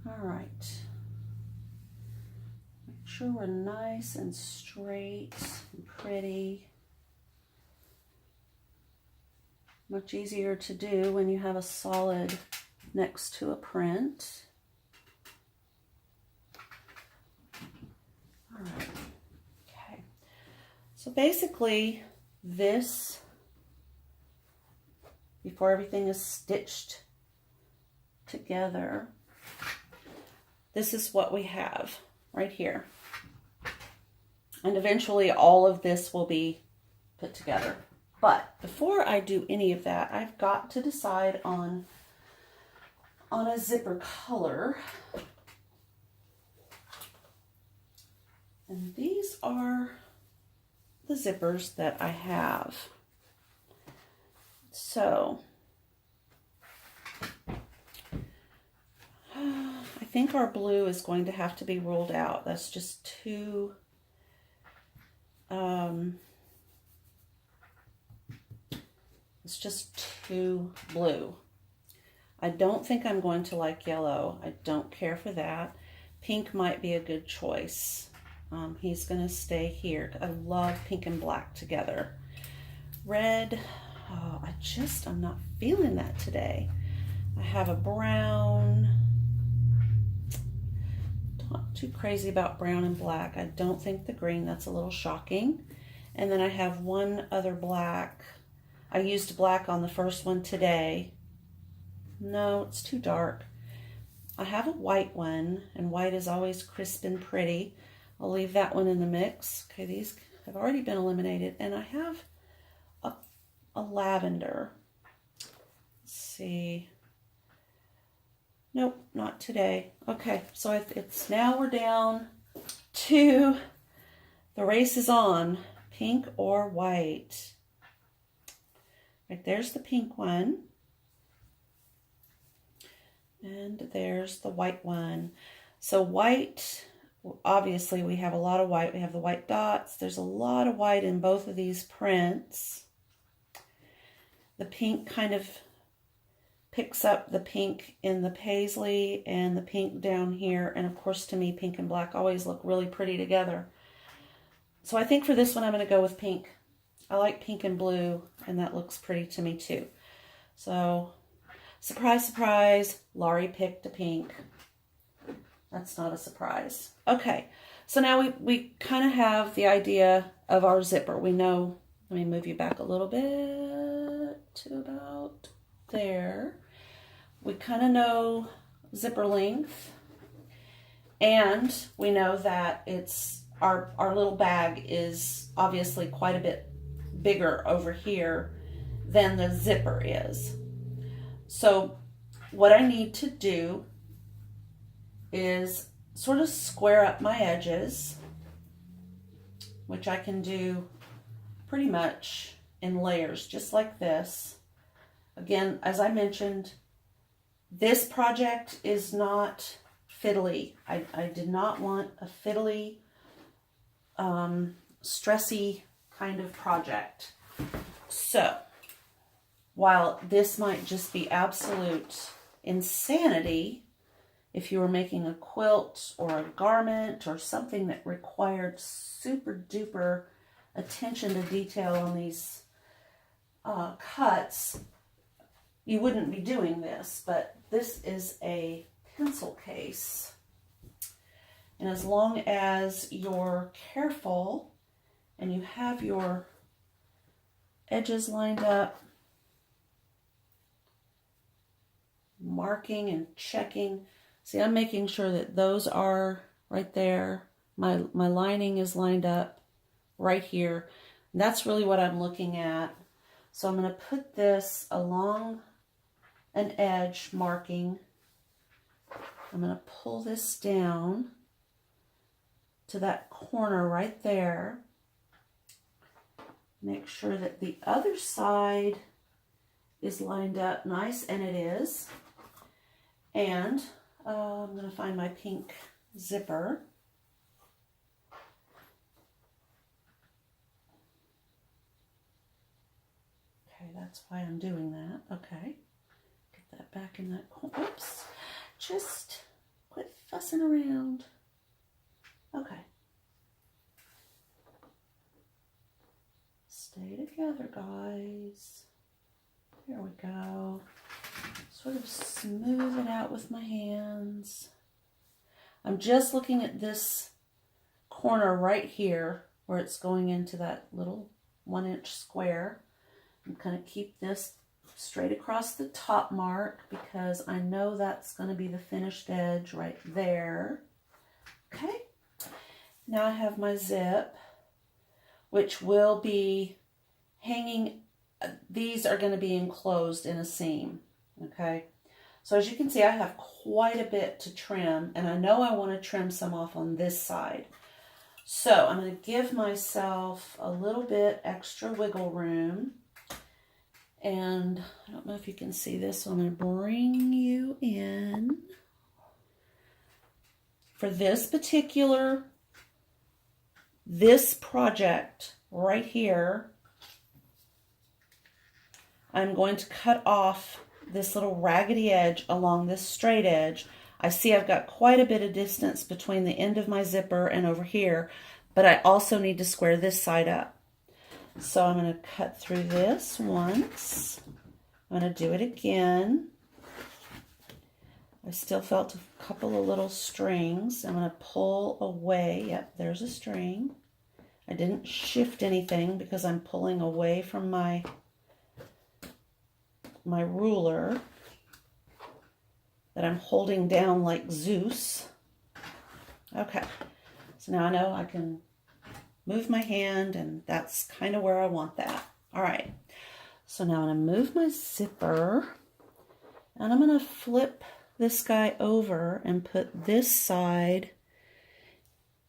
All right. Make sure we're nice and straight and pretty. Much easier to do when you have a solid next to a print. All right. Okay. So basically this, before everything is stitched together, this is what we have right here. And eventually all of this will be put together. But before I do any of that, I've got to decide on a zipper color. And these are the zippers that I have. So I think our blue is going to have to be ruled out. That's just too it's just too blue. I don't think I'm going to like yellow. I don't care for that. Pink might be a good choice. He's going to stay here. I love pink and black together. Red, oh, I'm not feeling that today. I have a brown. Not too crazy about brown and black. I don't think the green, that's a little shocking. And then I have one other black. I used black on the first one today. No, it's too dark. I have a white one, and white is always crisp and pretty. I'll leave that one in the mix. Okay, these have already been eliminated. And I have a lavender. Let's see. Nope, not today. Okay, so it's now we're down to the race is on. Pink or white. Right, there's the pink one. And there's the white one. So white, obviously we have a lot of white. We have the white dots. There's a lot of white in both of these prints. The pink kind of picks up the pink in the paisley and the pink down here. And of course, to me, pink and black always look really pretty together. So I think for this one, I'm going to go with pink. I like pink and blue, and that looks pretty to me too. So, surprise, surprise, Laurie picked a pink. That's not a surprise. Okay, so now we kind of have the idea of our zipper. We know, let me move you back a little bit to about there. We kind of know zipper length, and we know that it's our little bag is obviously quite a bit bigger over here than the zipper is. So what I need to do is sort of square up my edges, which I can do pretty much in layers, just like this. Again, as I mentioned, this project is not fiddly. I did not want a fiddly, stressy kind of project. So, while this might just be absolute insanity, if you were making a quilt or a garment or something that required super duper attention to detail on these cuts, you wouldn't be doing this. But this is a pencil case. And as long as you're careful and you have your edges lined up, marking and checking. See, I'm making sure that those are right there. My lining is lined up right here. And that's really what I'm looking at. So I'm going to put this along an edge marking. I'm going to pull this down to that corner right there. Make sure that the other side is lined up nice, and it is. And I'm going to find my pink zipper. Okay, that's why I'm doing that. Okay, get that back in that corner. Oops, just fussing around. Okay. Stay together, guys. There we go. Sort of smooth it out with my hands. I'm just looking at this corner right here where it's going into that little 1-inch square. I'm going to keep this straight across the top mark because I know that's going to be the finished edge right there. Okay. Now I have my zip, which will be hanging. These are going to be enclosed in a seam. Okay. So as you can see, I have quite a bit to trim, and I know I want to trim some off on this side. So I'm going to give myself a little bit extra wiggle room. And I don't know if you can see this, so I'm going to bring you in. For this project right here, I'm going to cut off this little raggedy edge along this straight edge. I see I've got quite a bit of distance between the end of my zipper and over here, but I also need to square this side up. So I'm going to cut through this once. I'm going to do it again. I still felt a couple of little strings. I'm going to pull away. Yep, there's a string. I didn't shift anything because I'm pulling away from my ruler that I'm holding down like Zeus. Okay, so now I know I can move my hand, and that's kind of where I want that. All right, so now I'm going to move my zipper, and I'm going to flip this guy over and put this side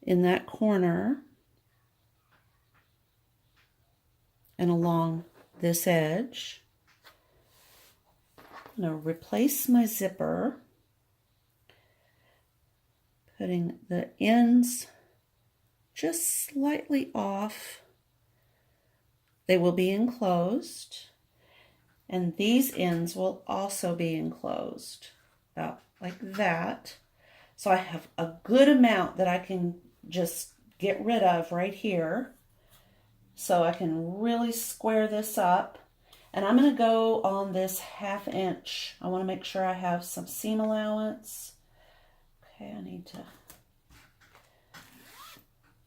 in that corner and along this edge. I'm going to replace my zipper, putting the ends just slightly off. They will be enclosed, and these ends will also be enclosed, about like that. So I have a good amount that I can just get rid of right here, so I can really square this up. And I'm going to go on this 1/2 inch. I want to make sure I have some seam allowance. Okay, I need to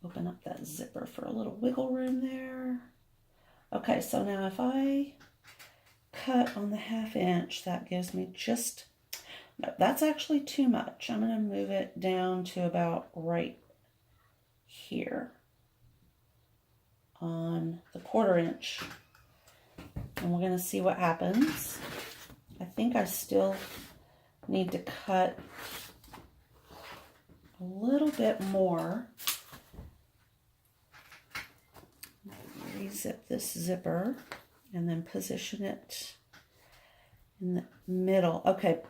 open up that zipper for a little wiggle room there. Okay, so now if I cut on the 1/2 inch, that gives me just, no, that's actually too much. I'm going to move it down to about right here on the 1/4 inch. And we're going to see what happens. I think I still need to cut a little bit more. Rezip this zipper and then position it in the middle. Okay,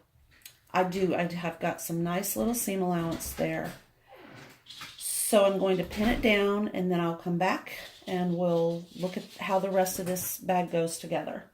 I have got some nice little seam allowance there. So I'm going to pin it down, and then I'll come back and we'll look at how the rest of this bag goes together.